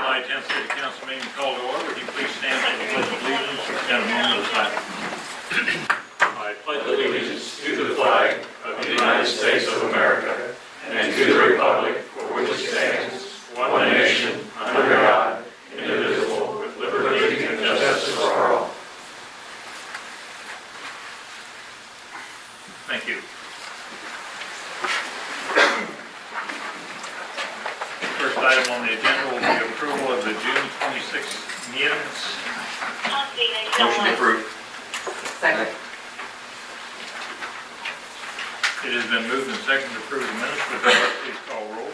July 10th City Council meeting called to order. Would you please stand for the pledge of allegiance and a moment of silence? I pledge allegiance to the flag of the United States of America and to the republic for which it stands, one nation, under God, indivisible, with liberty and justice for all. Thank you. First item on the agenda will be approval of the June 26th minutes. Motion approved. Second. It has been moved and seconded to approve the minutes. Would the clerk please call roll?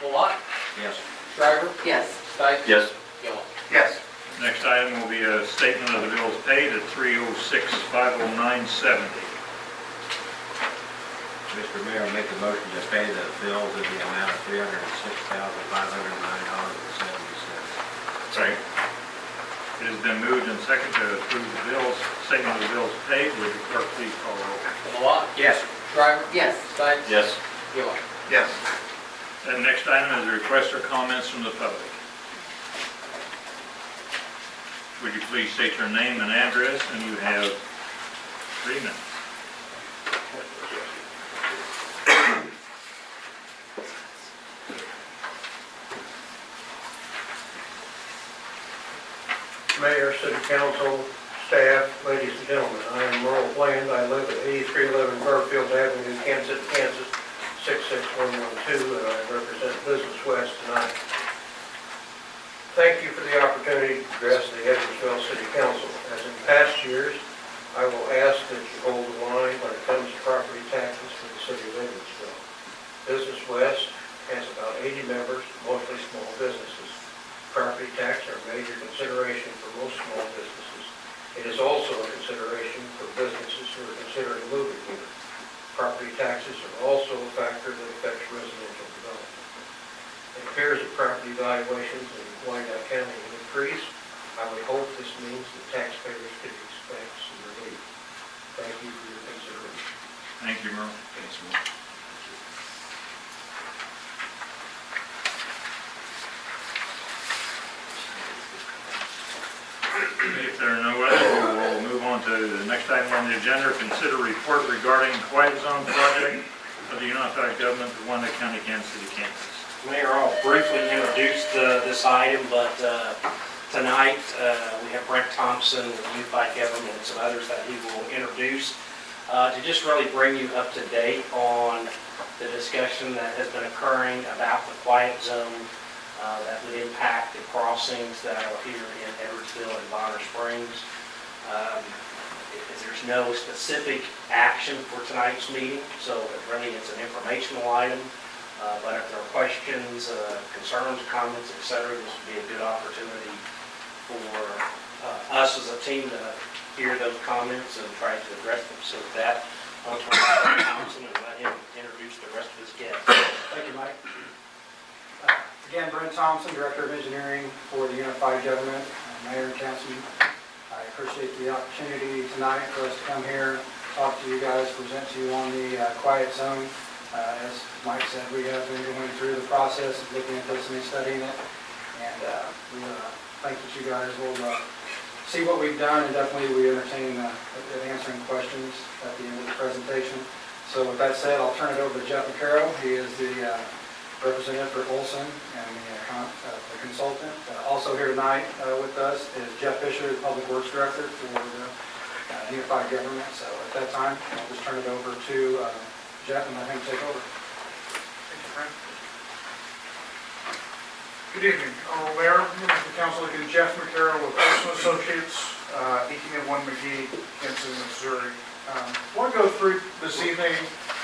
Mulot, Yes. Shriver, Yes. Stites. Yes. Gillen. Yes. Next item will be a statement of the bills paid at 306-509.70. Mr. Mayor, I make a motion to pay the bills in the amount of $306,509.70. Sorry. It has been moved and seconded to approve the bills, statement of the bills paid. Would the clerk please call roll? Mulot, Yes. Shriver, Yes. Stites. Yes. Gillen. Yes. And next item is a request or comments from the public. Would you please state your name and address, and you have 3 minutes. Mayor, City Council, staff, ladies and gentlemen, I am Merle Bland. I live at 8311 Garfield Avenue, Kansas, Kansas, 66112, and I represent Business West tonight. Thank you for the opportunity to address the Edwardsville City Council. As in past years, I will ask that you hold the line when it comes to property taxes for the city of Edwardsville. Business West has about 80 members, mostly small businesses. Property tax are a major consideration for most small businesses. It is also a consideration for businesses who are considering moving here. Property taxes are also a factor that affects residential development. It appears that property valuations in Wyandotte County will increase. I would hope this means that taxpayers could expect some relief. Thank you for your consideration. Thank you, Merle. Thanks, Merle. If there are no others, we will move on to the next item on the agenda. Consider report regarding quiet zone project of the Unified Government of Wyandotte County, Kansas City, Kansas. Mayor, I'll briefly introduce this item, but tonight we have Brent Thompson with Unified Government and some others that he will introduce to just really bring you up to date on the discussion that has been occurring about the quiet zone that would impact the crossings that are here in Edwardsville and Bonner Springs. There's no specific action for tonight's meeting, so really it's an informational item. But if there are questions, concerns, comments, etc., this would be a good opportunity for us as a team to hear those comments and try to address them. So with that, I'll turn it over to Thompson and let him introduce the rest of his guests. Thank you, Mike. Again, Brent Thompson, Director of Engineering for the Unified Government, Mayor and Councilman. I appreciate the opportunity tonight for us to come here, talk to you guys, present to you on the quiet zone. As Mike said, we have been going through the process of looking at this and studying it, and we think that you guys will see what we've done, and definitely we entertain answering questions at the end of the presentation. So with that said, I'll turn it over to Jeff McCarroll. He is the representative for Olson and the consultant. Also here tonight with us is Jeff Fisher, the Public Works Director for the Unified Government. So at that time, I'll just turn it over to Jeff and let him take over. Thank you, Frank. Good evening, Honorable Mayor, members of the council. Again, Jeff McCarroll with Olson Associates, 1801 McGee, Kansas, Missouri. I want to go through this evening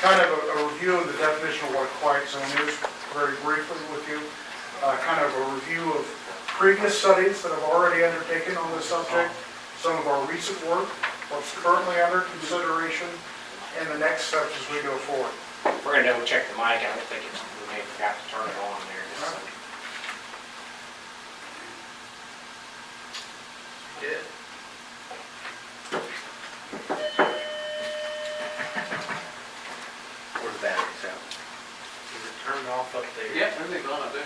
kind of a review of the definition of what a quiet zone is, very briefly with you. Kind of a review of previous studies that have already undertaken on this subject, some of our recent work, what's currently under consideration, and the next steps as we go forward. We're going to double check the mic. I don't think we may have forgot to turn it on there. Yeah. Where's the batteries out? Is it turned off up there? Yeah, everything's on, I think.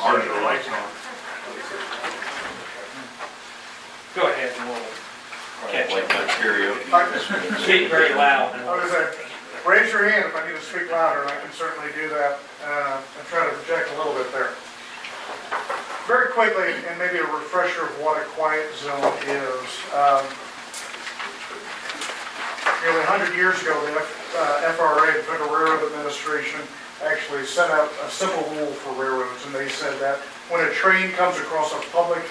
Turn the lights on. Go ahead and we'll catch Like it. that karaoke. Speak very loud. I was gonna say, raise your hand if I need to speak louder, and I can certainly do that, and try to project a little bit there. Very quickly, and maybe a refresher of what a quiet zone is. Nearly 100 years ago, the FRA, the Federal Railroad Administration, actually set out a simple rule for railroads, and they said that when a train comes across a public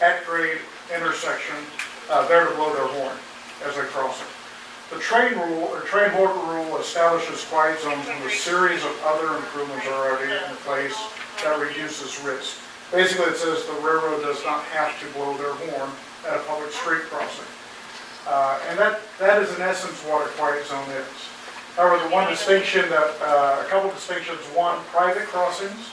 at-grade intersection, they're to blow their horn as they cross it. The train rule, or train board rule, establishes quiet zones when a series of other improvements are already in place that reduces risk. Basically, it says the railroad does not have to blow their horn at a public street crossing. And that is in essence what a quiet zone is. However, the one distinction that, a couple distinctions, one, private crossings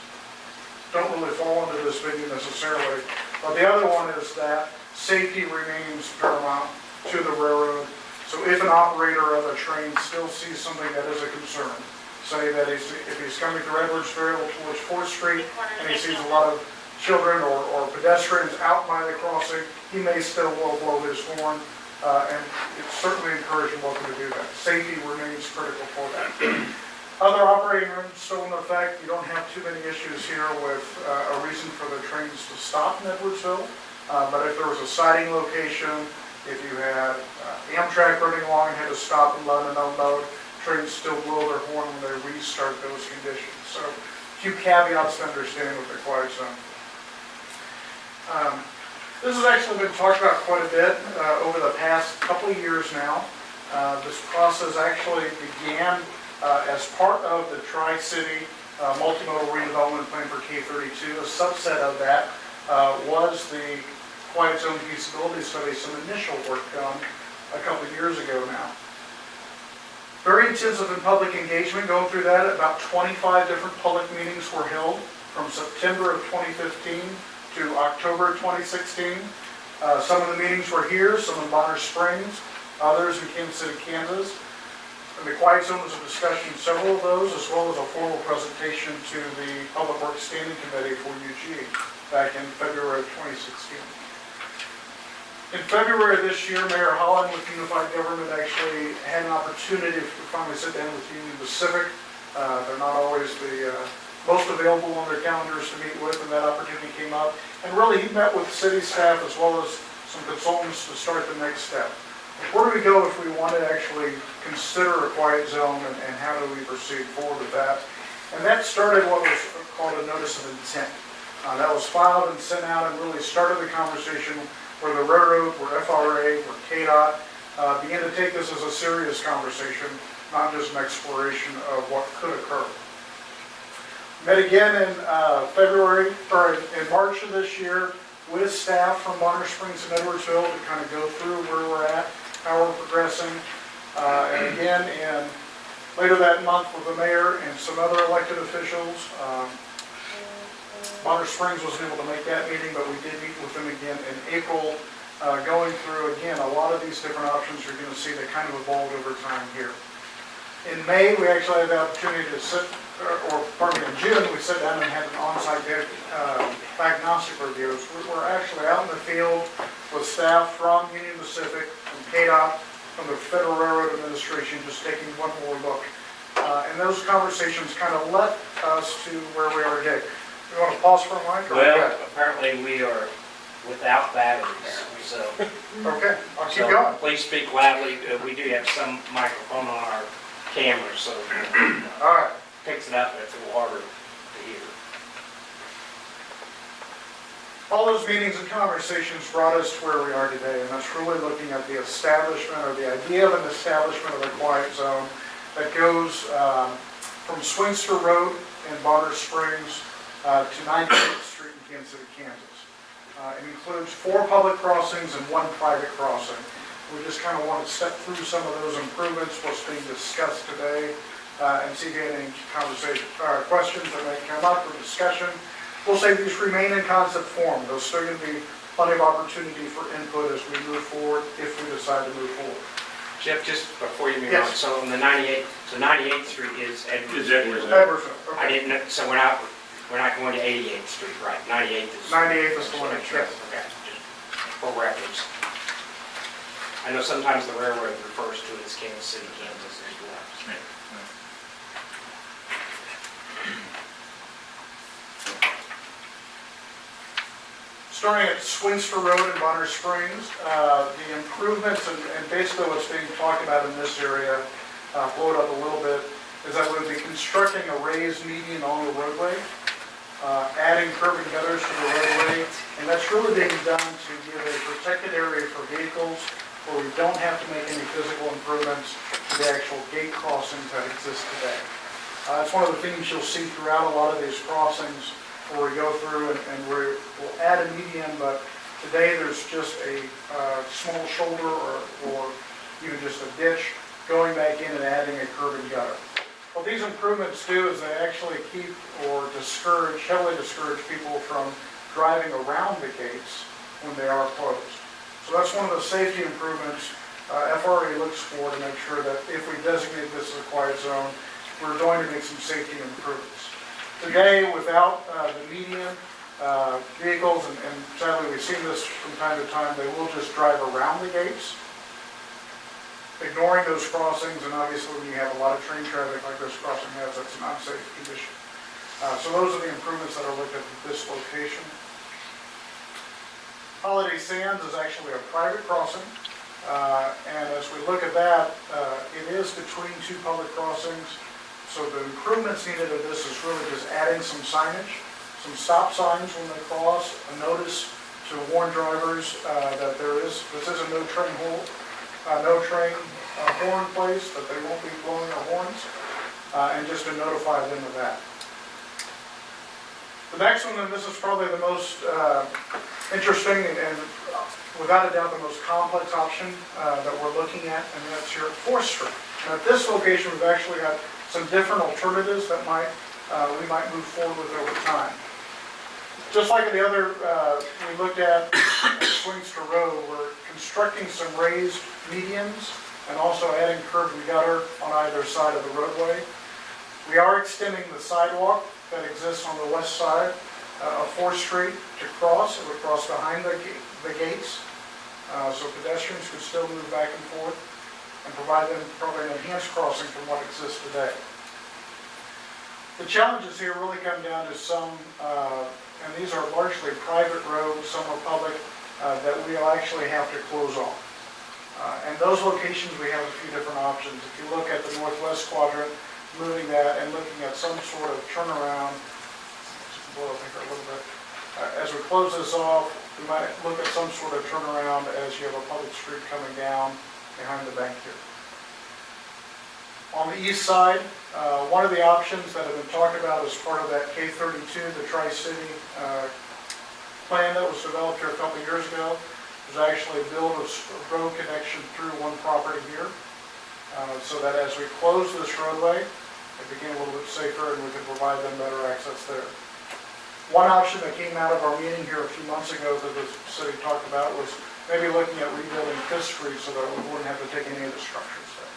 don't really fall into this venue necessarily, but the other one is that safety remains paramount to the railroad. So if an operator of a train still sees something that is a concern, say that if he's coming through Edwardsville towards 4th Street and he sees a lot of children or pedestrians out by the crossing, he may still well blow his horn, and it's certainly encouragable for him to do that. Safety remains critical for that. Other operating rooms still in effect. You don't have too many issues here with a reason for the trains to stop in Edwardsville, but if there was a siding location, if you had Amtrak running along and had to stop and let an unload, trains still blow their horn when they restart those conditions. So a few caveats to understanding with the quiet zone. This has actually been talked about quite a bit over the past couple of years now. This process actually began as part of the Tri-City Multimodal Redevelopment Plan for K32. A subset of that was the quiet zone feasibility study, some initial work done a couple of years ago now. Very intensive in public engagement going through that. About 25 different public meetings were held from September of 2015 to October of 2016. Some of the meetings were here, some in Bonner Springs, others in Kansas City, Kansas. And the quiet zone was a discussion in several of those, as well as a formal presentation to the Public Works Standing Committee for UG back in February of 2016. In February of this year, Mayor Holland with Unified Government actually had an opportunity to finally sit down with Union Pacific. They're not always the most available on their calendars to meet with, and that opportunity came up. And really, he met with city staff as well as some consultants to start the next step. Where do we go if we want to actually consider a quiet zone, and how do we proceed forward with that? And that started what was called a notice of intent. That was filed and sent out and really started the conversation where the railroad, where FRA, where KDOT began to take this as a serious conversation, not just an exploration of what could occur. Met again in in March of this year with staff from Bonner Springs and Edwardsville to kind of go through where we're at, how we're progressing. And again, later that month with the mayor and some other elected officials. Bonner Springs wasn't able to make that meeting, but we did meet with them again in April, going through, again, a lot of these different options you're going to see that kind of evolved over time here. In May, we actually had the opportunity to sit, in June, we sat down and had an on-site diagnostic reviews. We're actually out in the field with staff from Union Pacific, from KDOT, from the Federal Railroad Administration, just taking one more look. And those conversations kind of led us to where we are today. You want to pause for a moment? Well, apparently we are without batteries, so. Okay, I'll keep So going. please speak loudly. We do have some microphone on our camera, so All right. picks it up, and it's a little harder to hear. All those meetings and conversations brought us to where we are today, and that's really looking at the establishment, or the idea of an establishment of a quiet zone that goes from Swingster Road in Bonner Springs to 98th Street in Kansas City, Kansas. It includes 4 public crossings and 1 private crossing. We just kind of want to step through some of those improvements, what's being discussed today, and see if you have any questions that may come up or discussion. We'll say these remain in concept form. There's still going to be plenty of opportunity for input as we move forward, if we decide to move forward. Jeff, just before you move Yes. on, so on the 98th Street is Edwardsville. Is Edwardsville. Edwardsville, I okay. didn't know, so we're not, We're not going to 88th Street, right? 98th is... 98th is the one, Sure, yes. okay, just for reference. I know sometimes the railroad refers to it as Kansas City, Kansas as well. Starting at Swinster Road in Bonner Springs, the improvements and basically what's being talked about in this area, blow it up a little bit, is that we'll be constructing a raised median on the roadway, adding curb and gutters to the roadway, and that's really being done to give a protected area for vehicles where we don't have to make any physical improvements to the actual gate crossings that exist today. It's one of the themes you'll see throughout a lot of these crossings where we go through and we'll add a median, but today there's just a small shoulder or even just a ditch going back in and adding a curb and gutter. What these improvements do is they actually keep or heavily discourage people from driving around the gates when they are closed. So that's one of the safety improvements FRA looks for to make sure that if we designate this as a quiet zone, we're going to make some safety improvements. Today, without the median, vehicles, and sadly we've seen this from time to time, they will just drive around the gates, ignoring those crossings, and obviously when you have a lot of train traffic like this crossing has, that's an unsafe condition. So those are the improvements that are looked at this location. Holiday Sands is actually a private crossing, and as we look at that, it is between two public crossings. So the improvements needed of this is really just adding some signage, some stop signs when they cross, a notice to warn drivers that this is a no train horn place, that they won't be blowing their horns, and just to notify them of that. The next one, and this is probably the most interesting and without a doubt the most complex option that we're looking at, and that's here at 4th Street. And at this location, we've actually got some different alternatives that we might move forward with over time. Just like the other we looked at Swinster Road, we're constructing some raised medians and also adding curb and gutter on either side of the roadway. We are extending the sidewalk that exists on the west side of 4th Street to cross. It would cross behind the gates, so pedestrians could still move back and forth and provide them probably an enhanced crossing from what exists today. The challenges here really come down to some, and these are largely private roads, some are public, that we'll actually have to close off. And those locations, we have a few different options. If you look at the northwest quadrant, moving that and looking at some sort of turnaround, blow up here a little bit. As we close this off, we might look at some sort of turnaround as you have a public street coming down behind the bank here. On the east side, one of the options that have been talked about as part of that K32, the Tri-City plan that was developed here a couple of years ago, was actually build a road connection through one property here, so that as we close this roadway, it became a little bit safer and we could provide them better access there. One option that came out of our meeting here a few months ago that the city talked about was maybe looking at rebuilding 5th Street so that we wouldn't have to take any of the structures there.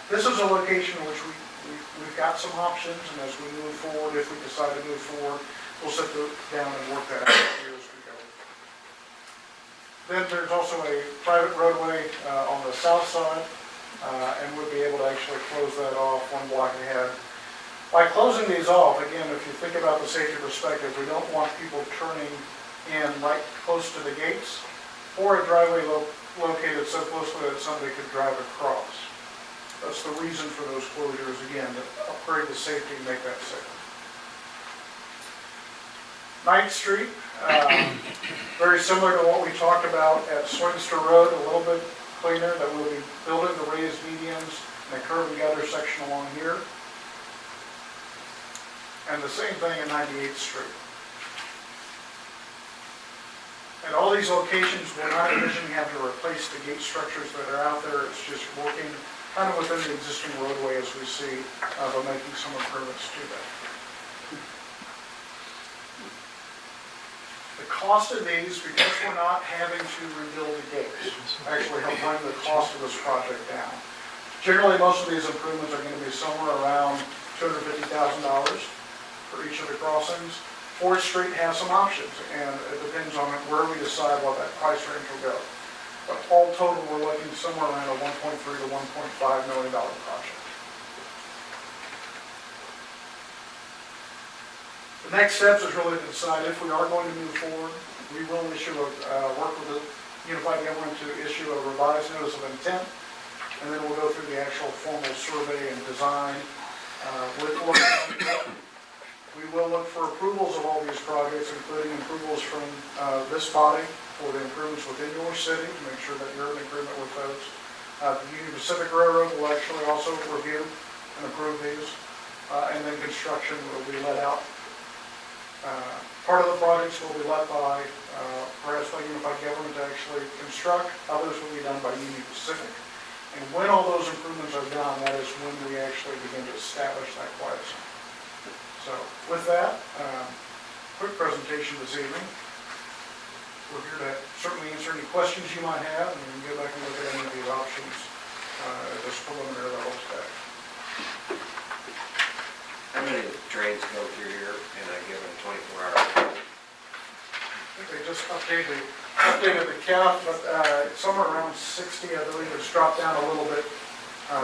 This is a location in which we've got some options, and as we move forward, if we decide to move forward, we'll sit down and work that out here as we go. Then there's also a private roadway on the south side, and we'll be able to actually close that off one block ahead. By closing these off, again, if you think about the safety perspective, we don't want people turning in right close to the gates or a driveway located so closely that somebody could drive across. That's the reason for those closures, again, to upgrade the safety and make that safer. 9th Street, very similar to what we talked about at Swinster Road, a little bit cleaner, that we'll be building the raised medians and the curb and gutter section along here. And the same thing in 98th Street. At all these locations, we're not envisioning having to replace the gate structures that are out there. It's just working kind of within the existing roadway as we see, but making some improvements to that. The cost of these, because we're not having to rebuild the gates, actually help bring the cost of this project down. Generally, most of these improvements are going to be somewhere around $250,000 for each of the crossings. Fourth Street has some options, and it depends on where we decide what that price range will go. But all total, we're looking somewhere around a $1.3 to $1.5 million project. The next steps is really to decide if we are going to move forward. We will work with the Unified Government to issue a revised notice of intent, and then we'll go through the actual formal survey and design. We will look for approvals of all these projects, including approvals from this body for the improvements within your city, to make sure that you're in agreement with those. The Union Pacific Railroad will actually also review and approve these, and then construction will be let out. Part of the projects will be let by, perhaps by Unified Government to actually construct, others will be done by Union Pacific. And when all those improvements are done, that is when we actually begin to establish that quiet zone. So with that, quick presentation this evening. We're here to certainly answer any questions you might have, and we can go back and look at any of these options at this preliminary level today. How many trains go through here in a given 24-hour? I think they just updated the count, but somewhere around 60, I believe. It's dropped down a little bit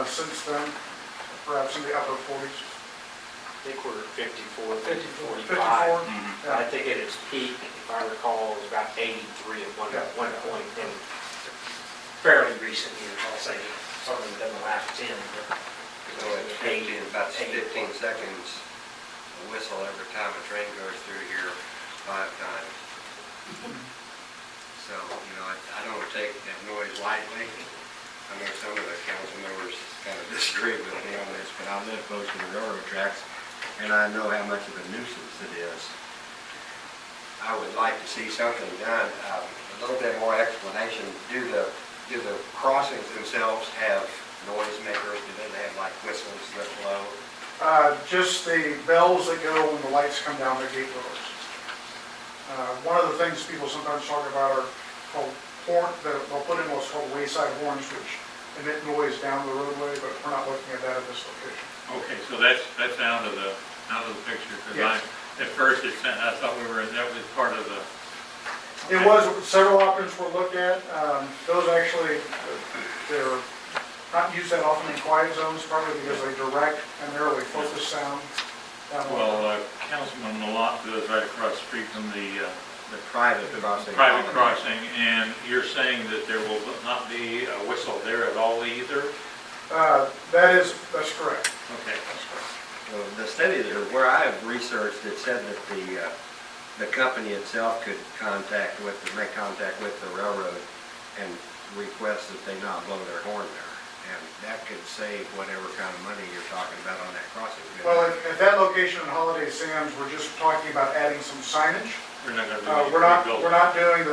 since then, perhaps in the upper 40s. I think we're 54, 45. 54? I think at its peak, if I recall, it was about 83 at one point in fairly recent years, I'll say, something within the last 10. So it's about 15 seconds, a whistle every time a train goes through here 5 times. So, I don't take that noise lightly. I know some of the council members kind of disagree with me on this, but I live close to the railroad tracks, and I know how much of a nuisance it is. I would like to see something done, a little bit more explanation. Do the crossings themselves have noisemakers? Do they have like whistles that blow? Just the bells that go when the lights come down the gate doors. One of the things people sometimes talk about are called horn, they'll put in what's called wayside horns, which emit noise down the roadway, but we're not looking at that at this location. Okay, so that's out of the picture, because Yes. at first I thought that was part of the. It was, several options were looked at. Those actually, they're not used that often in quiet zones, partly because they direct and narrowly focus sound down the road. Well, Councilman Malott lives right across the street from the Private crossing. private crossing, and you're saying that there will not be a whistle there at all either? That's correct. Okay. That's correct. Well, the study where I have researched, it said that the company itself could make contact with the railroad and request that they not blow their horn there. And that could save whatever kind of money you're talking about on that crossing. Well, at that location in Holiday Sands, we're just talking about adding some signage. We're not going to We're not doing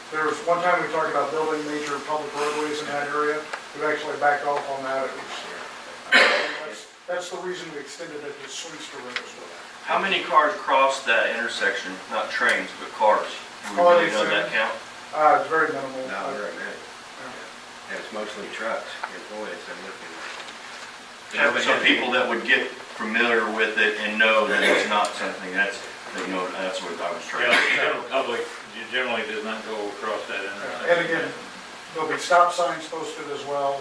there was one time we talked about building major public roadways in that area. We've actually backed off on that. That's the reason we extended it to Swingster Road as well. How many cars cross that intersection? Not trains, but cars? Do we really know that count? It's very minimal. Not very many. And it's mostly trucks, employees I'm looking at. So people that would get familiar with it and know that it's not something that's what I was trying Yeah, to the get general public generally does not go across that intersection. And again, there'll be stop signs posted as well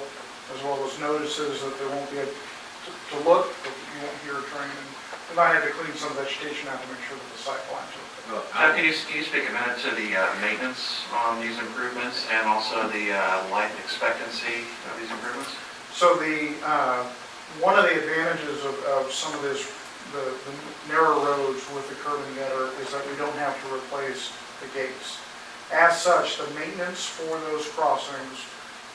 as notices that there won't be to look, but you won't hear a train. And we might have to clean some vegetation out to make sure that the sight lines are. Well, Can you speak a minute to the maintenance on these improvements and also the life expectancy of these improvements? So one of the advantages of some of the narrow roads with the curb and gutter is that we don't have to replace the gates. As such, the maintenance for those crossings,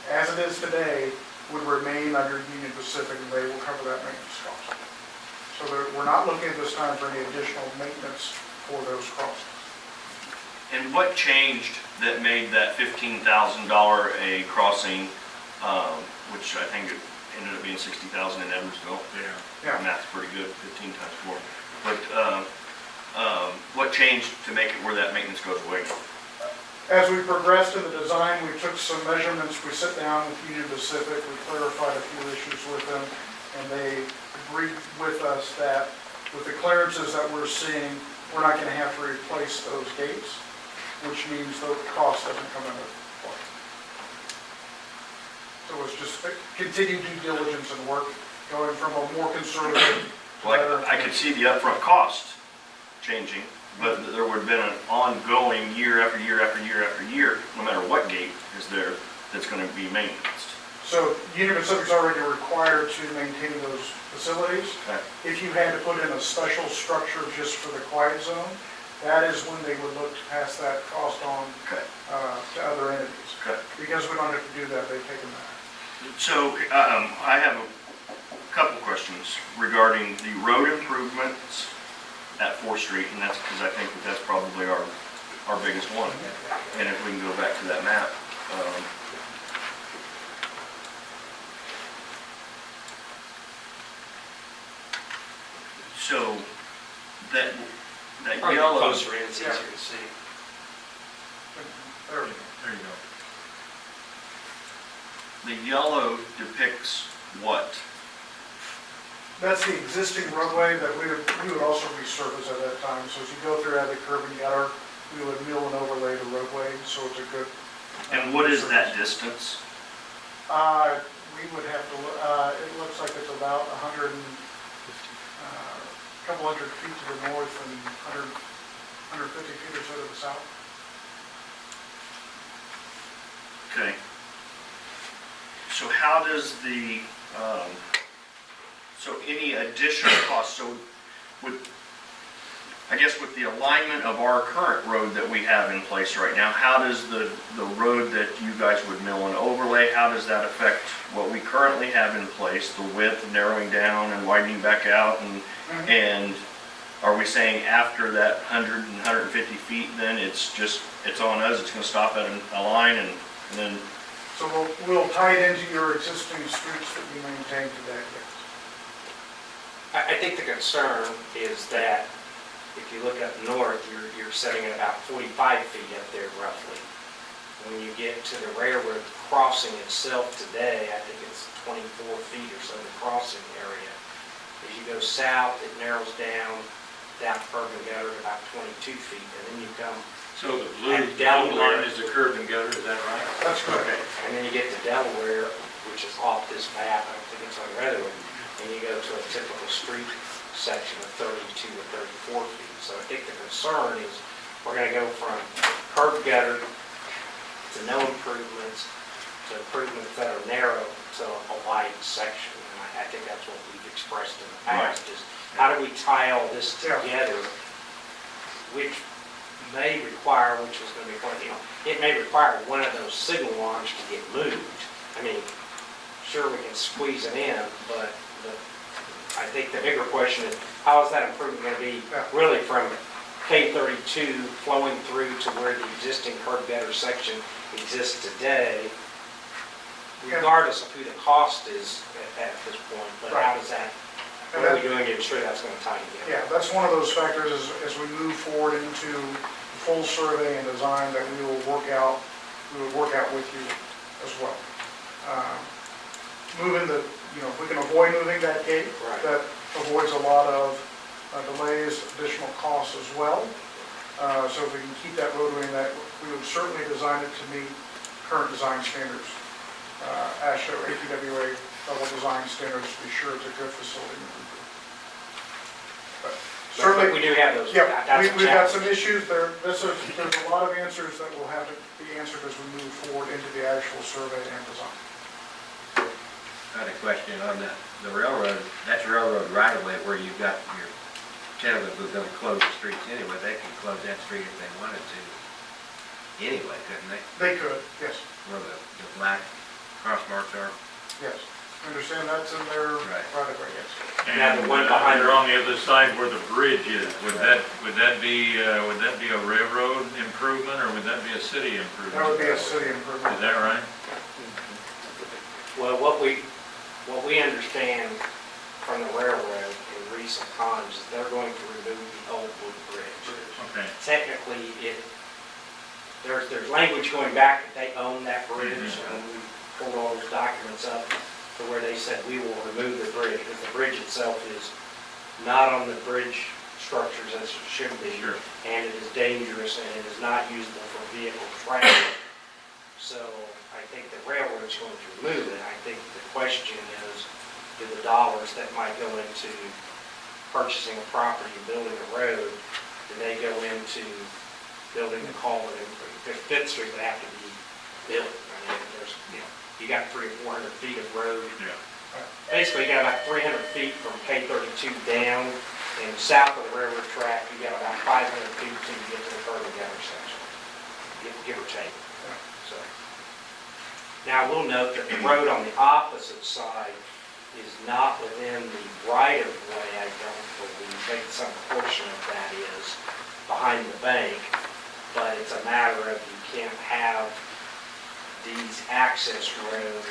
as it is today, would remain under Union Pacific, and they will cover that maintenance cost. So we're not looking at this time for any additional maintenance for those crossings. And what changed that made that $15,000 a crossing, which I think it ended up being $60,000 in Edwardsville? Yeah. And that's pretty good, 15 times more. But what changed to make it where that maintenance goes away? As we progressed in the design, we took some measurements. We sat down with Union Pacific, we clarified a few issues with them, and they agreed with us that with the clearances that we're seeing, we're not going to have to replace those gates, which means the cost doesn't come into play. So it's just continued due diligence and work, going from a more conservative. Well, I could see the upfront cost changing, but there would have been an ongoing year after year after year after year, no matter what gate is there, that's going to be maintained. So Union Pacific's already required to maintain those facilities. Okay. If you had to put in a special structure just for the quiet zone, that is when they would look to pass that cost on Okay. to other entities. Okay. Because we don't have to do that, they've taken that. So I have a couple questions regarding the road improvements at 4th Street, and that's because I think that's probably our biggest one. And if we can go back to that map. So that Probably yellow, closer in, it's easier to see. There we go. There you go. the yellow depicts what? That's the existing roadway that we would also resurface at that time. So as you go through, add the curb and gutter, we would mill and overlay the roadway, so it's a good. And what is that distance? We would have to, it looks like it's about 100 and, couple hundred feet to the north and 150 feet or so to the south. Okay. So how does the, so any additional cost, so with, I guess with the alignment of our current road that we have in place right now, how does the road that you guys would mill and overlay, how does that affect what we currently have in place, the width narrowing down and widening back out, and are we saying after that 100 and 150 feet, then it's on us, it's gonna stop at a line and then? So we'll tie it into your existing streets that you maintain today, yes. I think the concern is that if you look up north, you're setting at about 45 feet up there roughly. When you get to the railroad crossing itself today, I think it's 24 feet or so, the crossing area. As you go south, it narrows down curb and gutter to about 22 feet, and then you come. So the And blue Delaware. line is the curb and gutter, is that right? That's correct. Okay. And then you get to Delaware, which is off this map, I don't think it's on the other one, and you go to a typical street section of 32 or 34 feet. So I think the concern is we're gonna go from curb gutter to no improvements, to improvements that are narrow to a wide section. And I think that's what we've expressed in the past, is how do we tie all this together, which may require, which is going to be one, it may require one of those signal arms to get moved. I mean, sure, we can squeeze it in, but I think the bigger question is, how is that improvement going to be really from K32 flowing through to where the existing curb gutter section exists today, regardless of who the cost is at this point, but how does that, what are we doing to ensure that's going to tie together? Yeah, that's one of those factors as we move forward into full survey and design that we will work out with you as well. Moving the, if we can avoid moving that gate, that avoids a lot of delays, additional costs as well. So if we can keep that roadway in that, we would certainly design it to meet current design standards. ASHTO, APWA level design standards to be sure it's a good facility. But certainly, we do have those. yeah, That's a we've got challenge. some issues there. There's a lot of answers that will have to be answered as we move forward into the actual survey and design. I had a question on the railroad, that's railroad right away where you've got your tenant who's gonna close the streets anyway, they can close that street if they wanted to anyway, couldn't they? They could, yes, Where the black cross marks are. yes. Understand that's in their Right. right of way, yes. Now, the one behind They're on the other side where the bridge is. Would that be a railroad improvement, or would that be a city improvement? That would be a city improvement. Is that right? Well, what we understand from the railroad in recent times is they're going to remove the old wood bridge. Okay. Technically, there's language going back that they own that bridge, and we pulled all those documents up to where they said we will remove the bridge, because the bridge itself is not on the bridge structures as it should be. Sure. And it is dangerous and it is not usable for vehicle traffic. So I think the railroad's going to remove it. I think the question is, do the dollars that might go into purchasing a property and building a road, do they go into building the culvert? Because Fifth Street would have to be built. I mean, there's, you got 300 or 400 feet of road. Yeah. Basically, you got about 300 feet from K32 down, and south of the railroad track, you got about 500 feet till you get to the curb and gutter section, give or take. So, now I will note that the road on the opposite side is not within the right-of-way, I don't believe. Maybe some portion of that is behind the bank, but it's a matter of you can't have these access roads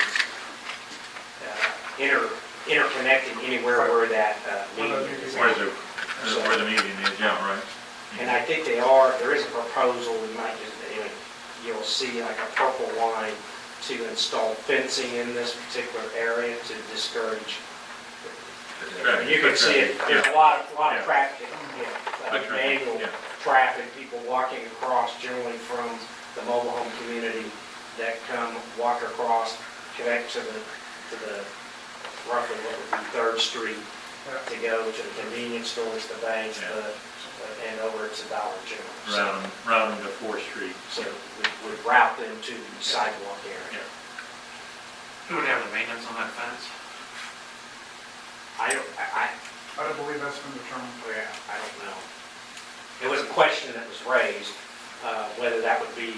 interconnecting anywhere where that median is. Where the median is, yeah, right. And I think there is a proposal, we might just, you'll see like a purple line to install fencing in this particular area to discourage. You can see it, there's a lot of traffic, manual traffic, people walking across generally from the mobile home community that come, walk across, connect to the roughly what would be 3rd Street to go to the convenience stores, the banks, and over to Dollar General. Route them to 4th Street. So we route them to the sidewalk area. Who would have the maintenance on that fence? I don't believe that's been determined. I don't know. It was a question that was raised, whether that would be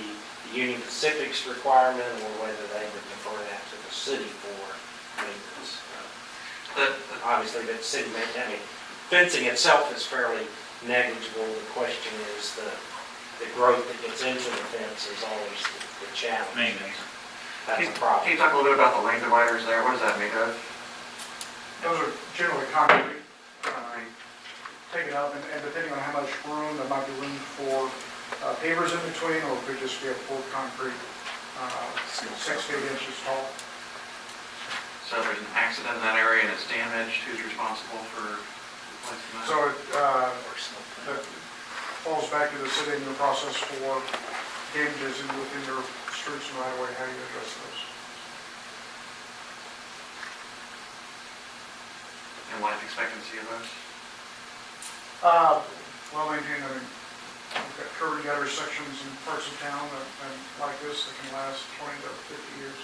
Union Pacific's requirement or whether they would defer that to the city for maintenance. Obviously, the city maintaining, fencing itself is fairly negligible. The question is the growth that gets into the fence is always the challenge. Maintenance. That's a Can problem. you talk a little bit about the lane dividers there? What is that made of? Those are generally concrete, taken up, and depending on how much room, there might be room for pavers in between, or it could just be a poured concrete, 6 to 8 inches tall. So if there's an accident in that area and it's damaged, who's responsible for replacing that? So that falls back to the city in the process for damages within your streets and right away, how you address those. And life expectancy of those? Well maintained, I mean, we've got curb and gutter sections in parts of town and like this that can last 20 to 50 years.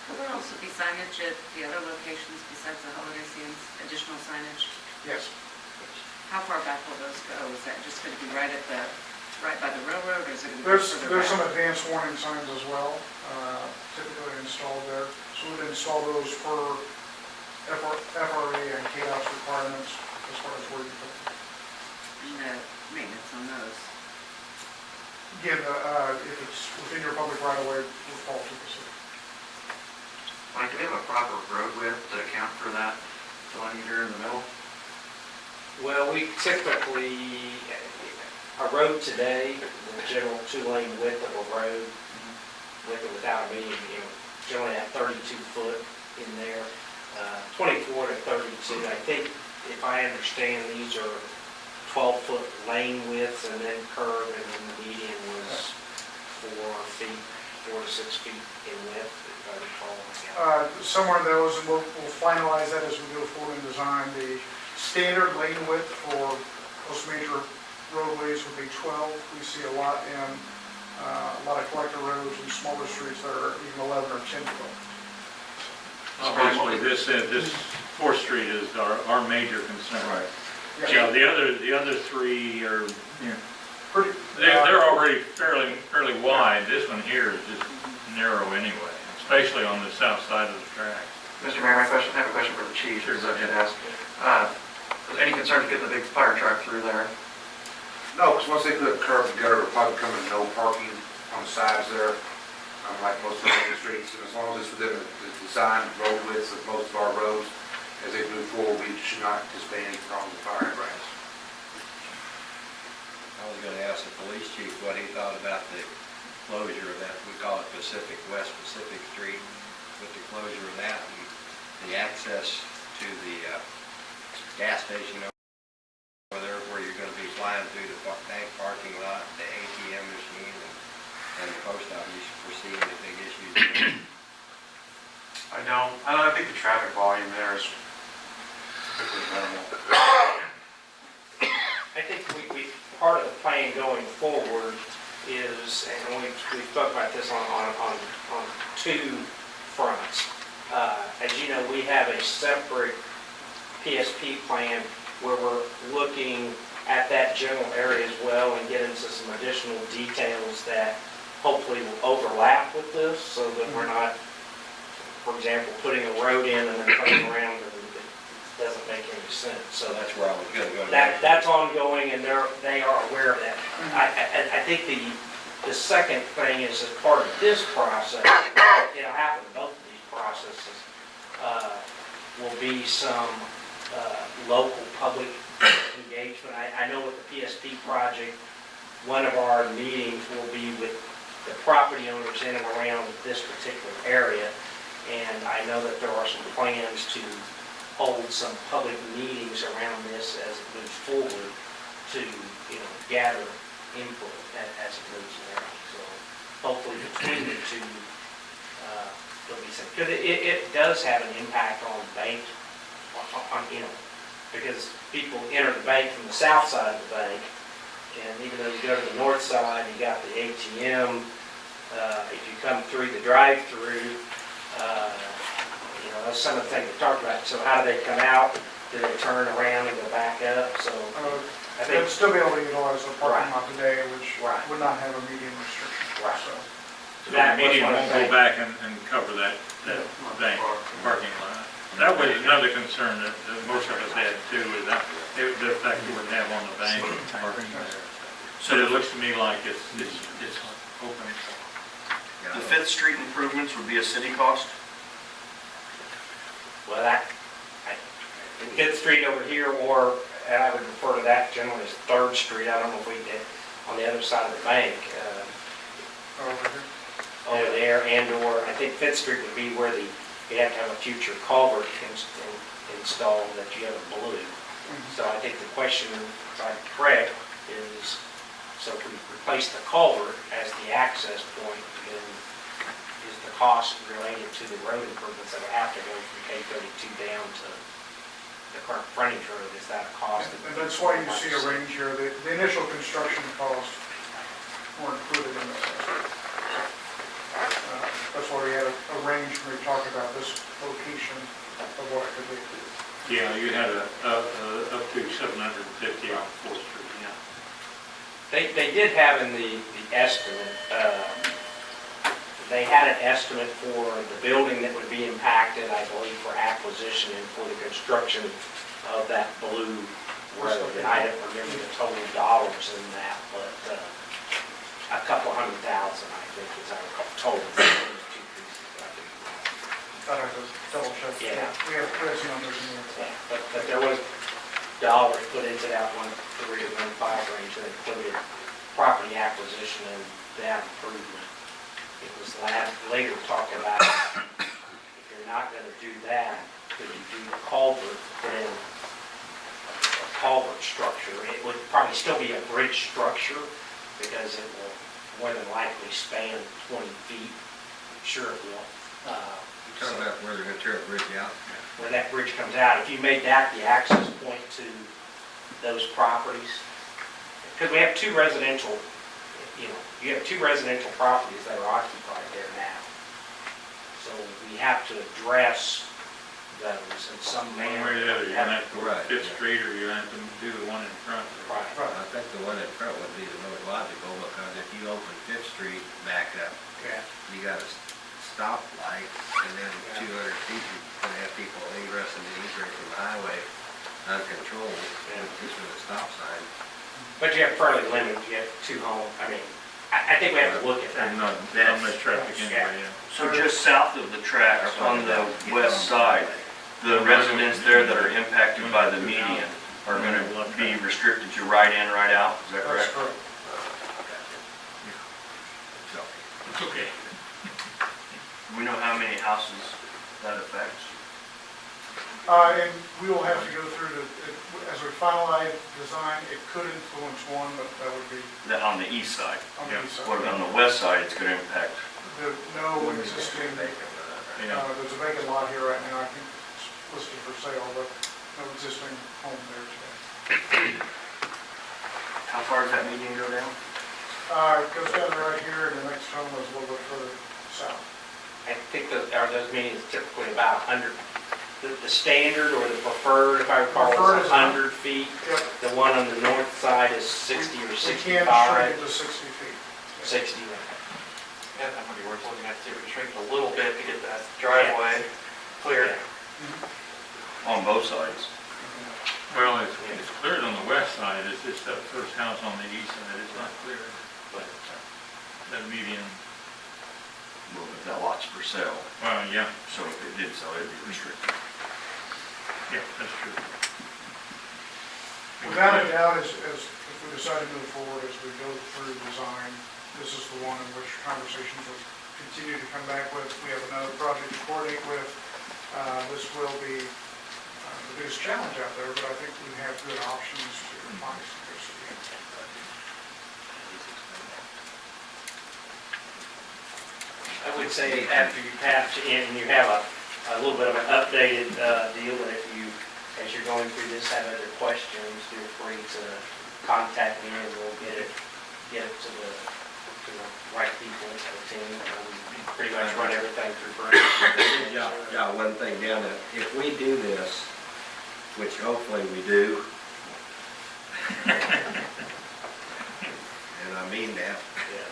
Will there also be signage at the other locations besides the holiday scenes, additional signage? Yes. How far back will those go? Is that just going to be right by the railroad, or is it going to be There's further some back? advanced warning signs as well, typically installed there. So we'd install those for FRA and KDOT's requirements as far as where you put them. And the maintenance on those? Again, if it's within your public right of way, we'll fall to the city. Mike, do we have a proper road width to account for that kilometer in the middle? Well, we typically, a road today, the general 2-lane width of a road, with or without a median, generally have 32 foot in there, 24 to 32. I think, if I understand, these are 12-foot lane widths and then curb, and then the median was 4 to 6 feet in width, if I recall. Somewhere in those, and we'll finalize that as we go forward in design. The standard lane width for most major roadways would be 12. We see a lot in a lot of collector roads and smaller streets that are even 11 or 10 foot. Obviously, this 4th Street is our major concern. Right. Yeah, the other 3 are, Pretty, they're already fairly wide. This one here is just narrow anyway, especially on the south side of the track. Mr. Mayor, I have a question for the chief. Sure, go ahead. Any concern to getting the big fire truck through there? No, because once they put curb and gutter, it'll probably come in no parking on the sides there, like most of the streets. And as long as it's within the design road widths of most of our roads, as they move forward, we should not anticipate any problem with fire apparatus. I was gonna ask the police chief what he thought about the closure of that, we call it West Pacific Street, with the closure of that, and the access to the gas station over there where you're going to be flying through the bank parking lot, the ATM machine, and the post office. You foresee any big issues there? I don't. I think the traffic volume there is typically minimal. I think part of the plan going forward is, and we've talked about this on two fronts. As you know, we have a separate PSP plan where we're looking at that general area as well and get into some additional details that hopefully will overlap with this so that we're not, for example, putting a road in and then turning around and it doesn't make any sense. So That's where I was going to go. that's ongoing and they are aware of that. I think the second thing is as part of this process, it'll happen in both of these processes, will be some local public engagement. I know with the PSP project, one of our meetings will be with the property owners in and around this particular area. And I know that there are some plans to hold some public meetings around this as it moves forward to, gather input as it moves around. So hopefully between the two, there'll be some, because it does have an impact on bank, because people enter the bank from the south side of the bank, and even though you go to the north side, you got the ATM, if you come through the drive-through, that's some of the things we talked about. So how do they come out? Do they turn around and go back up? So I think They'd still be able to utilize the parking Right. lot today, which Right. would not have a median restriction. Right. So, So the meeting won't go back and cover that bank parking lot. That was another concern that most of us had too, is that the effect it would have on the bank parking there. So it looks to me like it's open. The Fifth Street improvements would be a city cost? Well, Fifth Street over here, or, and I would refer to that generally as Third Street. I don't know if we did on the other side of the bank, over here. over there, and/or I think Fifth Street would be where you have to have a future culvert installed that you have a blue. So I think the question, if I'm correct, is, so if we replace the culvert as the access point, then is the cost related to the road improvements that would have to go from K-32 down to the current frontage road, is that a cost? And that's why you see a range here. The initial construction costs were included in this. That's why we had a range when we talked about this location of what it could be. Yeah, you had up to 750 on 4th Street, yeah. They did have in the estimate, they had an estimate for the building that would be impacted, I believe, for acquisition and for the construction of that blue road. And I don't remember the total dollars in that, but a couple $100,000, I think, is our total. I'd have to double check. Yeah. We have some numbers in there. Yeah, but there was dollars put into that 1.3 to 1.5 range that included property acquisition and that improvement. It was later talked about, if you're not going to do that, could you do the culvert, put in a culvert structure? It would probably still be a bridge structure because it will more than likely span 20 feet. I'm sure it will. You're talking about where they're going to tear a bridge out? Where that bridge comes out, if you made that the access point to those properties, because we have two residential, you have two residential properties that are occupied there now. So we have to address those in some One manner. way or the other, you're going to have to go Right. 5th Street or you're going to have to do the one in front. Right. I think the one in front would be the most logical, because if you open Fifth Street back up, Yeah. you got a stoplight, and then 200 feet, you're going to have people ingressing and egressing from the highway uncontrolled, just with a stop sign. But you have fairly limited, you have two homes, I think we have to look at that. And not much traffic anyway, yeah. So just south of the tracks on the west side, the residents there that are impacted by the median are going to be restricted to right in, right out, is that That's correct? correct. So, It's okay. Do we know how many houses that affects? And we will have to go through as we finalize design, it could influence one, but that would be On the east side. on the east What side. about on the west side, it's going to impact? No existing, there's a vacant lot here right now, I think it's listed for sale, but no existing home there today. How far does that median go down? It goes down right here, and the next home is a little bit further south. I think those meetings typically about 100, the standard or the preferred, if I recall, Preferred is is 100 feet. Yep. The one on the north side is 60 or We 65. can shrink it to 60 feet. 60. Yeah, that might be worth looking at, see if we can shrink it a little bit to get that driveway clear. On both sides. Well, it's cleared on the west side, it's just that first house on the east side, it's not cleared. But that median, Well, if that lot's for sale, well, yeah, so if it did sell, it'd be restricted. yeah, that's true. Without a doubt, as if we decide to move forward, as we go through design, this is the one in which conversations will continue to come back with. We have another project to coordinate with. This will be the biggest challenge out there, but I think we have good options to find some good solutions. I would say after you patch in, you have a little bit of an updated deal, and if you, as you're going through this, have other questions, feel free to contact me and we'll get it to the right people, to the team, and pretty much run everything through Brent. Yeah, one thing down there, if we do this, which hopefully we do, and I mean that, Yes.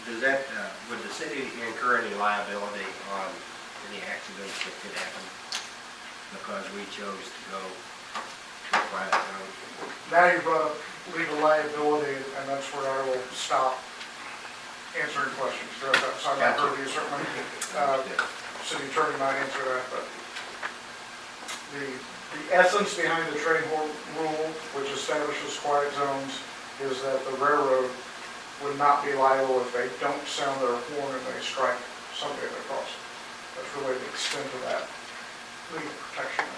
does that, would the city incur any liability on any accidents that could happen because we chose to go to a quiet zone? Now you brought up legal liability, and that's where I will stop answering questions. That's outside my purview, certainly. City attorney might answer that, but the essence behind the train rule, which establishes quiet zones, is that the railroad would not be liable if they don't sound their horn and they strike somebody at the crossing. That's really the extent of that legal protection.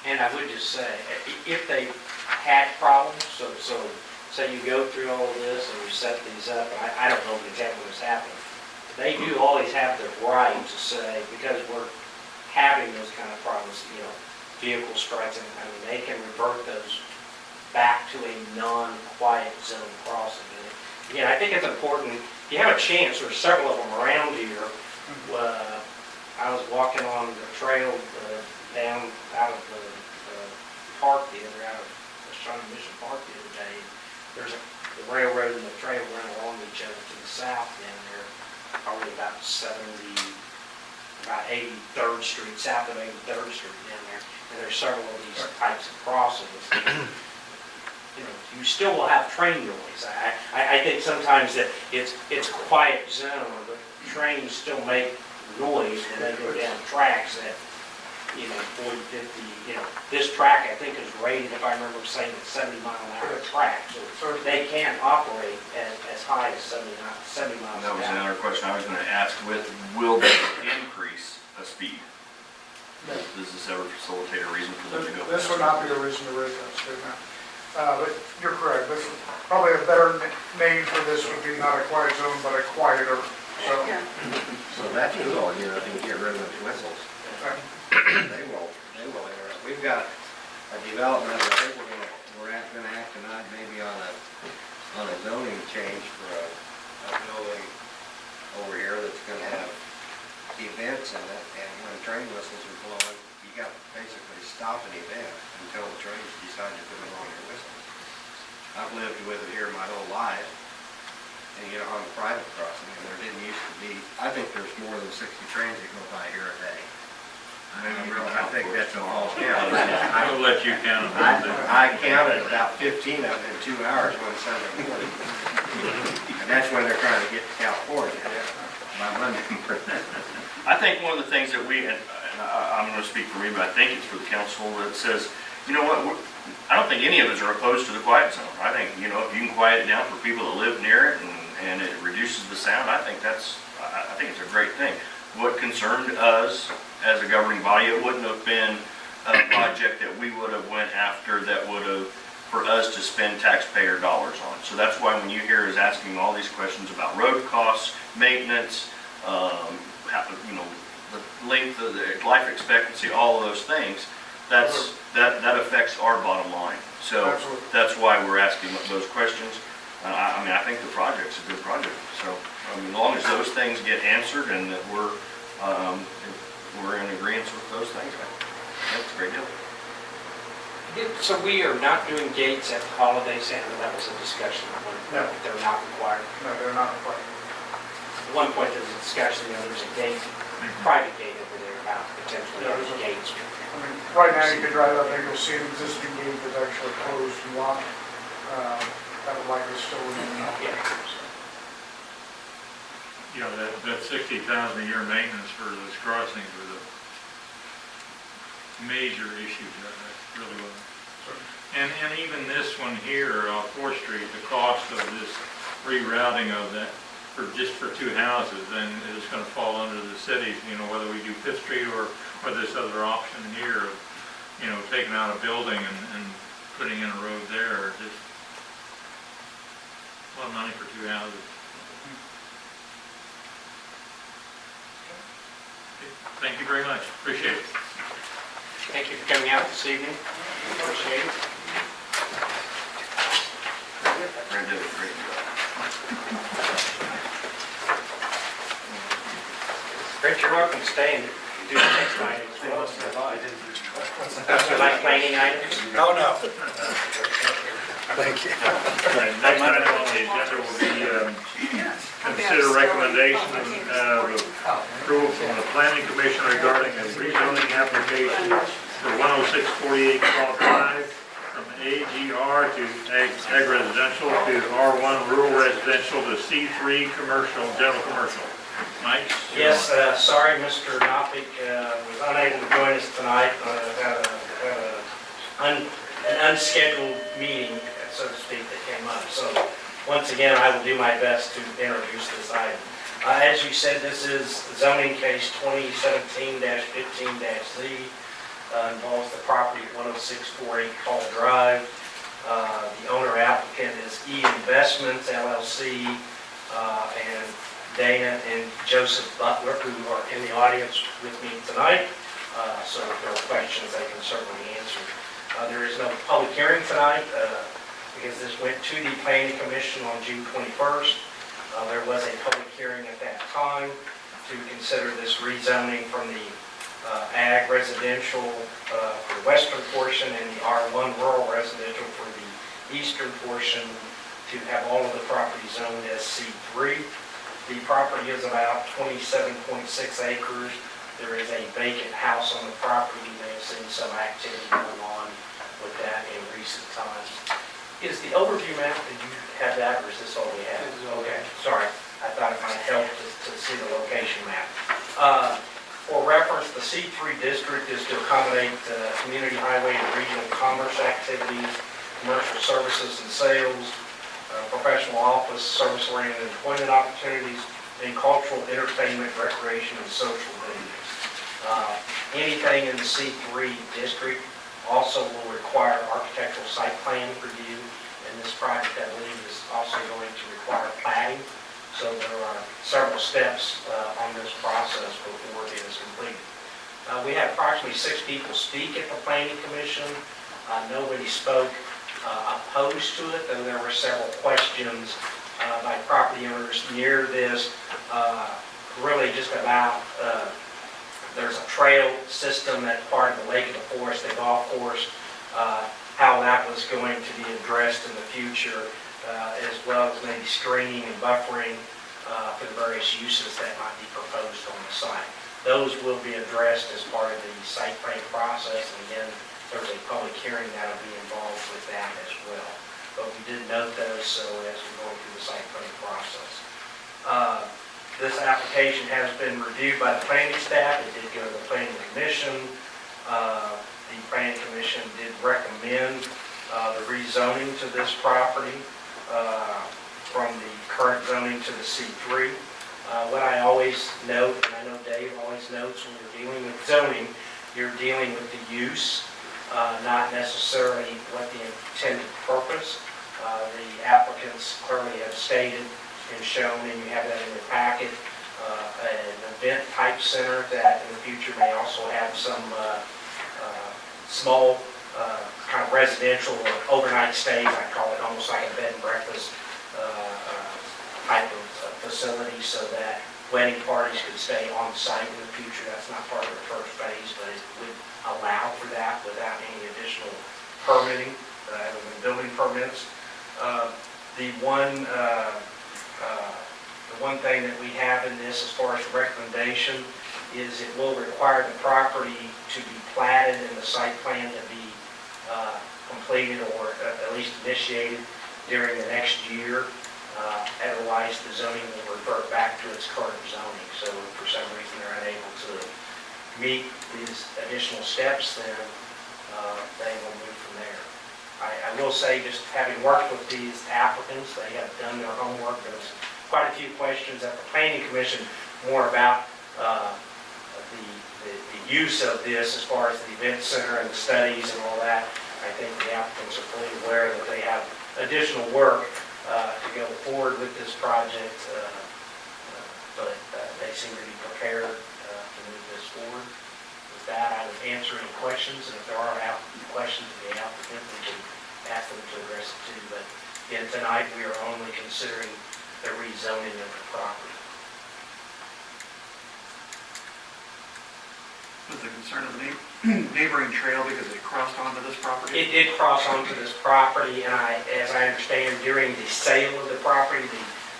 And I would just say, if they had problems, so say you go through all of this and you set these up, and I don't know exactly what's happening, they do always have the right to say, because we're having those kind of problems, vehicle strikes, and I mean, they can revert those back to a non-quiet zone crossing. And again, I think it's important, if you have a chance, there's several of them around here. I was walking on the trail down out of the park out of Shawnee Mission Park the other day. There's the railroad and the trail run along each other to the south down there, probably about 83rd Street, south of 83rd Street down there. And there's several of these types of crossings. You still will have train noise. I think sometimes that it's a quiet zone, but trains still make noise when they go down tracks at 40, 50, this track I think is rated, if I remember saying, at 70 mile an hour track. So they can't operate as high as 70 miles That an was hour. another question I was going to ask will they increase a speed? No. Does this ever facilitate a reason for them to go? This would not be a reason to raise that speed now. But you're correct, this is probably a better name for this would be not a quiet zone, but a quieter zone. So that's cool, you can get rid of those whistles. They will interrupt. We've got a development, I think we're gonna act tonight maybe on a zoning change for a building over here that's gonna have events in it, and when train whistles are blowing, you got to basically stop an event until the trains decide to put on their whistles. I've lived with it here my whole life, and on the private crossing, and there didn't used to be, I think there's more than 60 trains that go by here a day. I think that's a false count. I'll let you count them. I counted about 15 of them in 2 hours one Sunday morning. And that's when they're trying to get to California by Monday morning. I think one of the things that we, and I'm going to speak for me, but I think it's for the council, that says, you know what, I don't think any of us are opposed to the quiet zone. I think, if you can quiet it down for people that live near it and it reduces the sound, I think it's a great thing. what concerned us as a governing body. It wouldn't have been a project that we would have went after that would have, for us to spend taxpayer dollars on. So that's why when you hear us asking all these questions about road costs, maintenance, the length of the life expectancy, all of those things, that affects our bottom line. So Absolutely. that's why we're asking those questions. I mean, I think the project's a good project. So, I mean, as long as those things get answered and that we're in agreement with those things, that's a great deal. So we are not doing gates at the Holiday Center, that was a discussion at one No. point, they're not required. No, they're not required. At one point, there was a discussion, there's a gate, private gate over there about potentially Yeah, having there's gates. I mean, right now, you could drive up there, you'll see an existing gate that's actually closed and locked. That would likely still remain up there. You know, that 60,000 a year maintenance for those crossings was a major issue, that really was. And even this one here off 4th Street, the cost of this rerouting of that just for 2 houses, then it's going to fall under the cities, you know, whether we do 5th Street or this other option here of, you know, taking out a building and putting in a road there, just a lot of money for 2 houses. Thank you very much, appreciate it. Thank you for coming out this evening, appreciate it. Brad did a great job. Brent, you're welcome to stay and do the next item as well. So like planning items? Oh, no. Next item on the agenda will be consider recommendation of approval from the planning commission regarding a rezoning application for 10648 Clark Drive from AGR to ag residential to R1 rural residential to C3 commercial, general commercial. Mike? Yes, sorry, Mr. Knoppick was unable to join us tonight. Had an unscheduled meeting, so to speak, that came up. So once again, I will do my best to introduce this item. As you said, this is zoning case 2017-15-Z. Involves the property at 10648 Hall Drive. The owner applicant is E Investments LLC, and Dana and Joseph Butler, who are in the audience with me tonight. So if there are questions, they can certainly answer. There is no public hearing tonight because this went to the Planning Commission on June 21st. There was a public hearing at that time to consider this rezoning from the ag residential for the western portion and the R1 rural residential for the eastern portion to have all of the property zoned as C3. The property is about 27.6 acres. There is a vacant house on the property. You may have seen some activity going on with that in recent times. Is the overview map, did you have that, or is this all we have? Okay, sorry. I thought it might help to see the location map. For reference, the C3 district is to accommodate community highway and regional commerce activities, commercial services and sales, professional office, service-oriented employment opportunities, and cultural, entertainment, recreation, and social venues. Anything in the C3 district also will require architectural site plan review, and this project, I believe, is also going to require platting. So there are several steps on this process before it is completed. We had approximately 6 people speak at the Planning Commission. Nobody spoke opposed to it, though there were several questions by property owners near this, really just about, there's a trail system that's part of the Lake of the Forest, the golf course, how that was going to be addressed in the future, as well as maybe screening and buffering for the various uses that might be proposed on the site. Those will be addressed as part of the site plan process, and again, there's a public hearing that will be involved with that as well. But we did note those so as we go through the site plan process. This application has been reviewed by the planning staff. It did go to the Planning Commission. The Planning Commission did recommend the rezoning to this property from the current zoning to the C3. What I always note, and I know Dave always notes, when you're dealing with zoning, you're dealing with the use, not necessarily what the intended purpose. The applicants clearly have stated and shown, and you have that in your packet, an event type center that in the future may also have some small kind of residential or overnight stays. I call it almost like a bed and breakfast type of facility, so that wedding parties could stay on site in the future. That's not part of the first phase, but it would allow for that without any additional permitting, other than building permits. The one thing that we have in this as far as recommendation is it will require the property to be platted and the site plan to be completed or at least initiated during the next year. Otherwise, the zoning will revert back to its current zoning. So if for some reason they're unable to meet these additional steps, then they will move from there. I will say, just having worked with these applicants, they have done their homework. There's quite a few questions at the Planning Commission more about the use of this as far as the event center and the studies and all that. I think the applicants are fully aware that they have additional work to go forward with this project, but they seem to be prepared to move this forward. With that, I would answer any questions, and if there are questions of the applicant, we can ask them to address it too. But again, tonight we are only considering the rezoning of the property. Was the concern of the neighboring trail because it crossed onto this property? It did cross onto this property, and as I understand, during the sale of the property,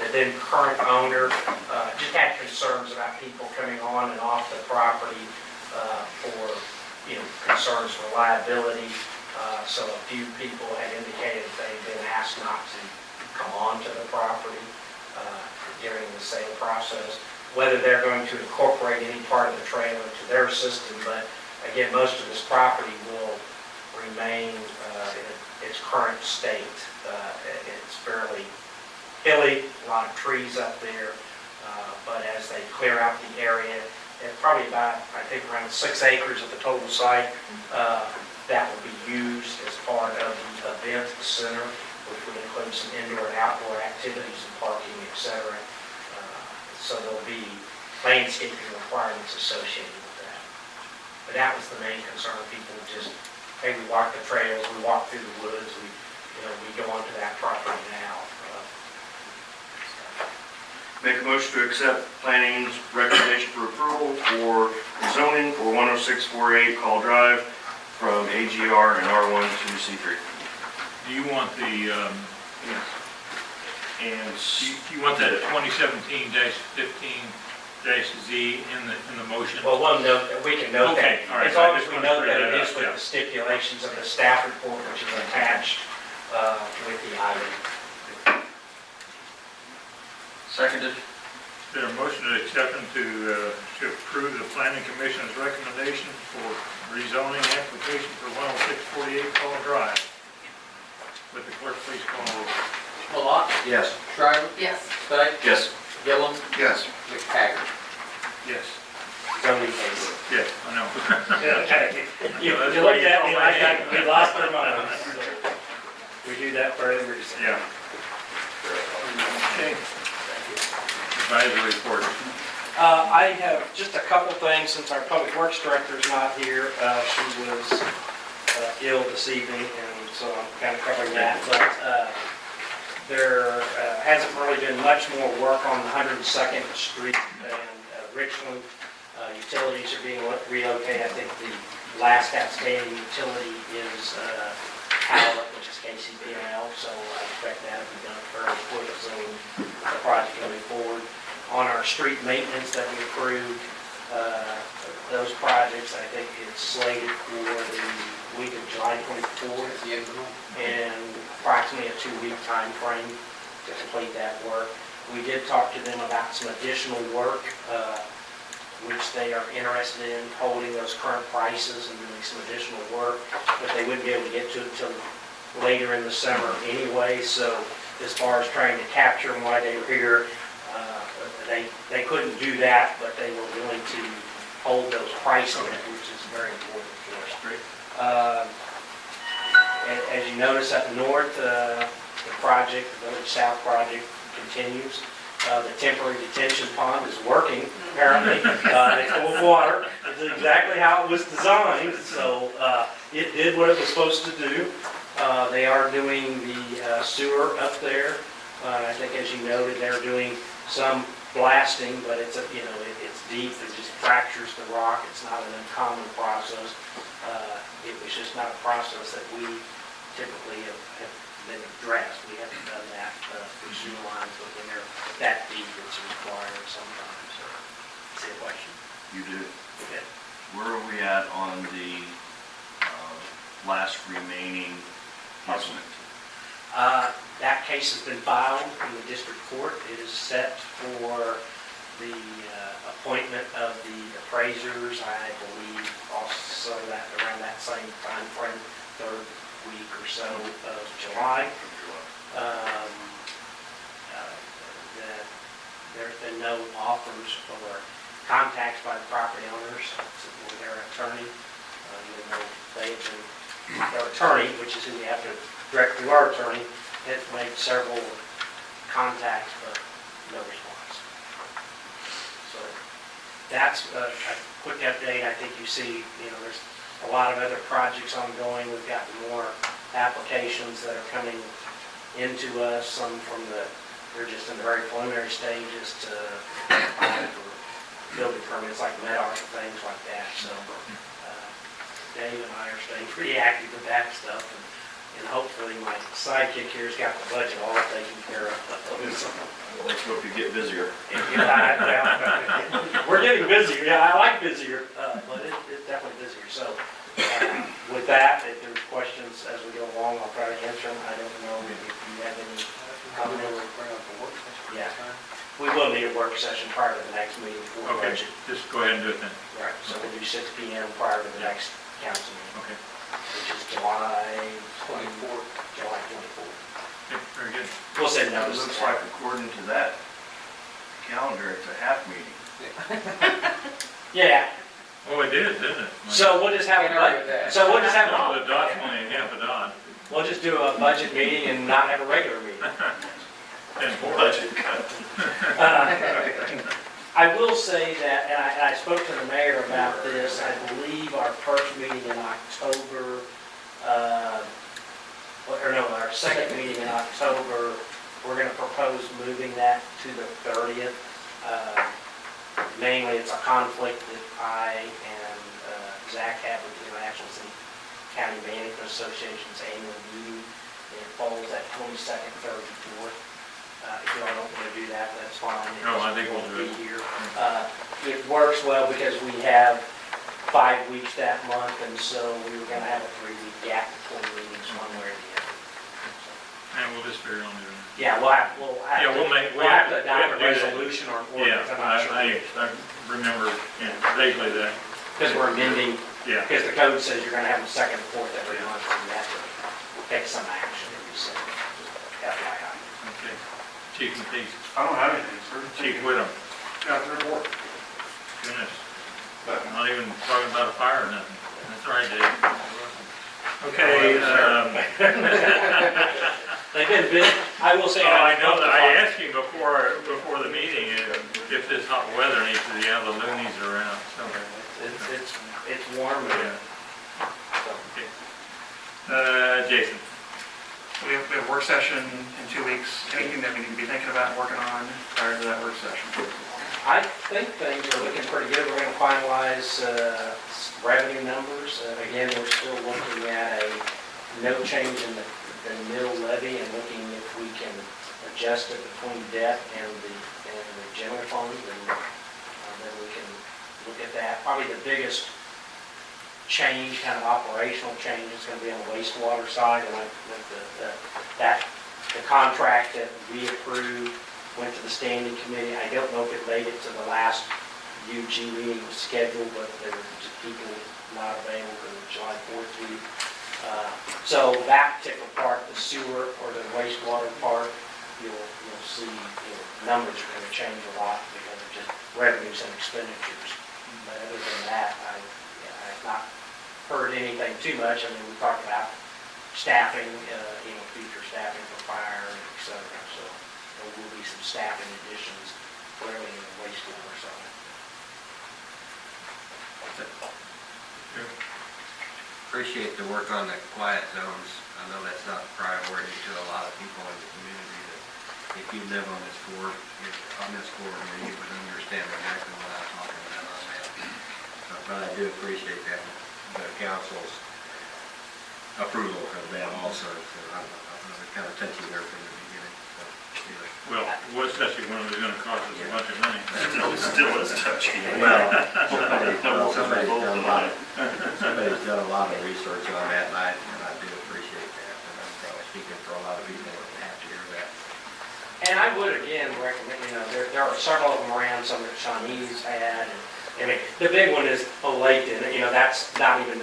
the then current owner just had concerns about people coming on and off the property for, concerns for liability. So a few people had indicated that they'd been asked not to come onto the property during the sale process. Whether they're going to incorporate any part of the trail into their system, but again, most of this property will remain in its current state. It's fairly hilly, a lot of trees up there, but as they clear out the area, and probably about, I think, around 6 acres of the total site, that will be used as part of the event center, which would include some indoor and outdoor activities and parking, etc. So there'll be landscaping requirements associated with that. But that was the main concern. People just, hey, we walk the trails, we walk through the woods, we go onto that property now. Make a motion to accept planning's recommendation for approval for zoning for 10648 Call Drive from AGR and R1 to C3. Do you want the, And do you want that 2017-15-Z in the motion? Well, one note, we can note that, Okay, all right. as long I as just we wanted to note that clear it that is up, with yeah. the stipulations of the staff report, which is attached with the item. seconded. There a motion to accept and to approve the planning commission's recommendation for rezoning application for 10648 Call Drive. Would the clerk please call the roll? Malat, Yes. Shriver, Yes. Stike, Yes. Gillum, Yes. McTaggart. Yes. Zoning favor. Yes, I know. Okay. You looked at me like we lost our minds. We do that for every reason. Yeah. Okay. Advisory report. I have just a couple things since our public works director is not here. She was ill this evening, and so I'm kind of covering that. But there hasn't really been much more work on 102nd Street and Richland. Utilities are being relocated. I think the last outstanding utility is Howlett, which is KCP&L, so I expect that to be done fairly quick, so the project moving forward. On our street maintenance that we approved, those projects, I think it's slated for the week of July 24th, and approximately a 2-week time frame to complete that work. We did talk to them about some additional work, which they are interested in holding those current prices and doing some additional work, but they wouldn't be able to get to it until later in the summer anyway. So as far as trying to capture them while they were here, they couldn't do that, but they were willing to hold those prices, which is very important for us. Great. As you notice up north, the project, the Village South project continues. The temporary detention pond is working, apparently. It's full of water. It's exactly how it was designed, so it did what it was supposed to do. They are doing the sewer up there. I think, as you noted, they're doing some blasting, but it's it's deep. It just fractures the rock. It's not an uncommon process. It was just not a process that we typically have been addressed. We haven't done that for sewer lines, but when they're that deep, it's required sometimes. So, see a question? You do. Okay. Where are we at on the last remaining estimate? That case has been filed in the district court. It is set for the appointment of the appraisers, I believe, also that around that same time frame, third week or so of July. There's been no offers or contacts by the property owners with their attorney, even though they have been, their attorney, which is who we have to direct through our attorney, has made several contacts, but no response. So that's a quick update. I think you see, there's a lot of other projects ongoing. We've got more applications that are coming into us, some from they're just in the very preliminary stages to apply for building permits like MEDAR and things like that. So Dave and I are staying pretty active with that stuff, and hopefully my sidekick here's got the budget all taken care of. Let's hope you get busier. We're getting busier. Yeah, I like busier, but it's definitely busier. So with that, if there's questions as we go along, I'll try to answer them. I don't know if you have any comments. Yeah, we will need a work session prior to the next meeting for the Okay, budget. just go ahead and do it then. Right, so we'll do 6 p.m. prior to the next council meeting, Okay. which is July 24th. July 24th. Okay, very good. We'll send It notice. looks like according to that calendar, it's a half meeting. Yeah, Oh, it is, isn't it? so we'll just have a budget. So we'll just have No, a, the dot's only half a dot. we'll just do a budget meeting and not have a regular meeting. And four. Budget cut. I will say that, and I spoke to the mayor about this, I believe our first meeting in October, our second meeting in October, we're going to propose moving that to the 30th. Mainly, it's a conflict that I and Zach have with the International City County Management Association's annual meeting. It falls at 22nd, 3rd, and 4th. If you all don't want to do that, that's fine. No, I think we'll do it. Here. It works well because we have 5 weeks that month, and so we were going to have a 3-week gap between meetings, one way or the other. And we'll just figure on doing it. Yeah, we'll have Yeah, we'll to adopt a do that. resolution or an Yeah, ordinance. I'm not sure. I remember vaguely that. Because we're amending, Yeah. because the code says you're going to have a second and fourth every month, and you have to take some action every second. FYI. Okay. Chief and Peace. I don't have anything, sir. Chief Whittem. Got the report. Goodness. Not even talking about a fire or nothing. That's all right, Dave. Okay, They've been busy. I will say. I know that I asked you before the meeting if this hot weather needs to be out, the loonies around. So, It's warm. yeah. Okay. Jason. We have a work session in 2 weeks. Anything that we need to be thinking about and working on prior to that work session? I think things are looking pretty good. We're going to finalize revenue numbers. Again, we're still looking at a no change in the mill levy and looking if we can adjust it between debt and the general fund, and then we can look at that. Probably the biggest change, kind of operational change, is going to be on the wastewater side, and the contract that we approved went to the standing committee. I don't know if it made it to the last UG meeting was scheduled, but there were just people not available for the July 4th meeting. So that particular part, the sewer or the wastewater part, you'll see, numbers are gonna change a lot because of just revenues and expenditures. But other than that, I've not heard anything too much. I mean, we talked about staffing, future staffing for fire, and et cetera. So there will be some staffing additions, clearly in the wastewater side. Appreciate the work on the quiet zones. I know that's not a priority to a lot of people in the community. That if you live on this corridor, you would understand exactly what I'm talking about on that. But I do appreciate that, the council's approval of that also. So I'm kind of touchy there from the beginning. So, Well, what's touchy when it was gonna cost us a bunch of money? Still is touchy. Well, somebody's done a lot of research on that, and I do appreciate that. And I'm probably speaking for a lot of people that have to hear that. And I would again recommend, there are several of them around, some that Shawnee's had, and, I mean, the big one is Olathe, that's not even,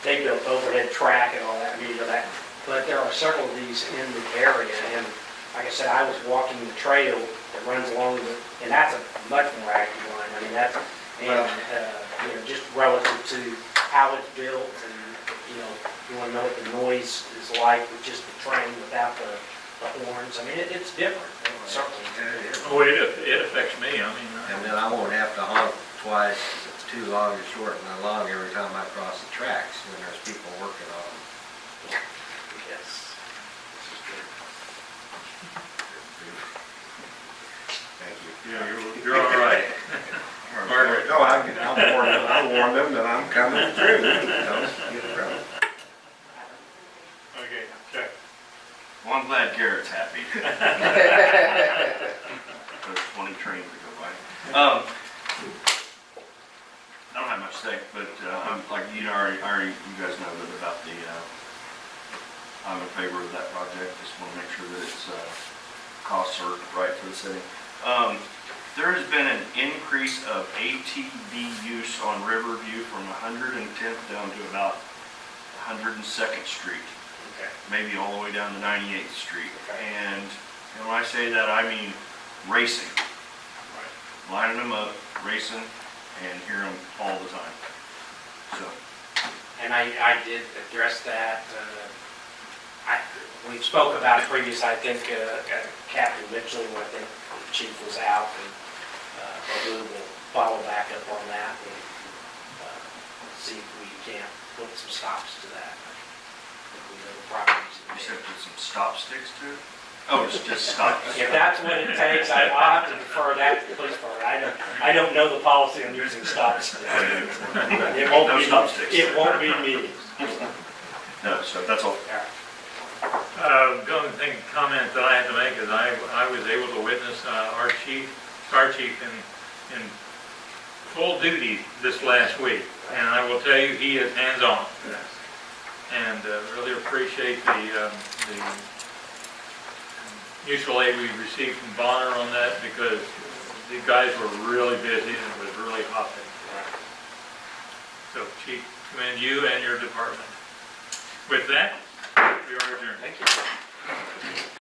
they built overhead track and all that, but there are several of these in the area, and like I said, I was walking the trail that runs along and that's a much more active one. I mean, that's, just relative to how it's built, and, you want to know what the noise is like with just the train without the horns. I mean, it's different, certainly. Oh, it affects me, I mean. And then I won't have to honk twice, it's too long or short and long every time I cross the tracks when there's people working on them. Yes. Thank you. Yeah, you're all right. Margaret. No, I'll warn them that I'm coming through. Don't get in trouble. Okay, check. Well, I'm glad Garrett's happy. There's 20 trains that go by. I don't have much to say, but I'm like you guys know that about the. I'm in favor of that project. Just want to make sure that its costs are right for the city. There has been an increase of ATV use on Riverview from 110th down to about 102nd Street. Okay. Maybe all the way down to 98th Street. Okay. And when I say that, I mean racing. Lining them up, racing, and hear them all the time. So. And I did address that. We spoke about it previous, I think, Captain Mitchell, I think the chief was out, but we will follow back up on that and see if we can put some stops to that. I think we know the properties. You said put some stop sticks to it? Oh, it's just stop. If that's what it takes, I'll have to defer that to the police department. I don't know the policy on using stop sticks. It won't No be, stop sticks. It won't be me. No, so that's all. The only comment that I had to make is I was able to witness our fire chief in full duty this last week, and I will tell you, he is hands-on. And really appreciate the mutual aid we received from Bonner on that, because the guys were really busy and it was really hot there. So Chief, commend you and your department. With that, we are adjourned. Thank you.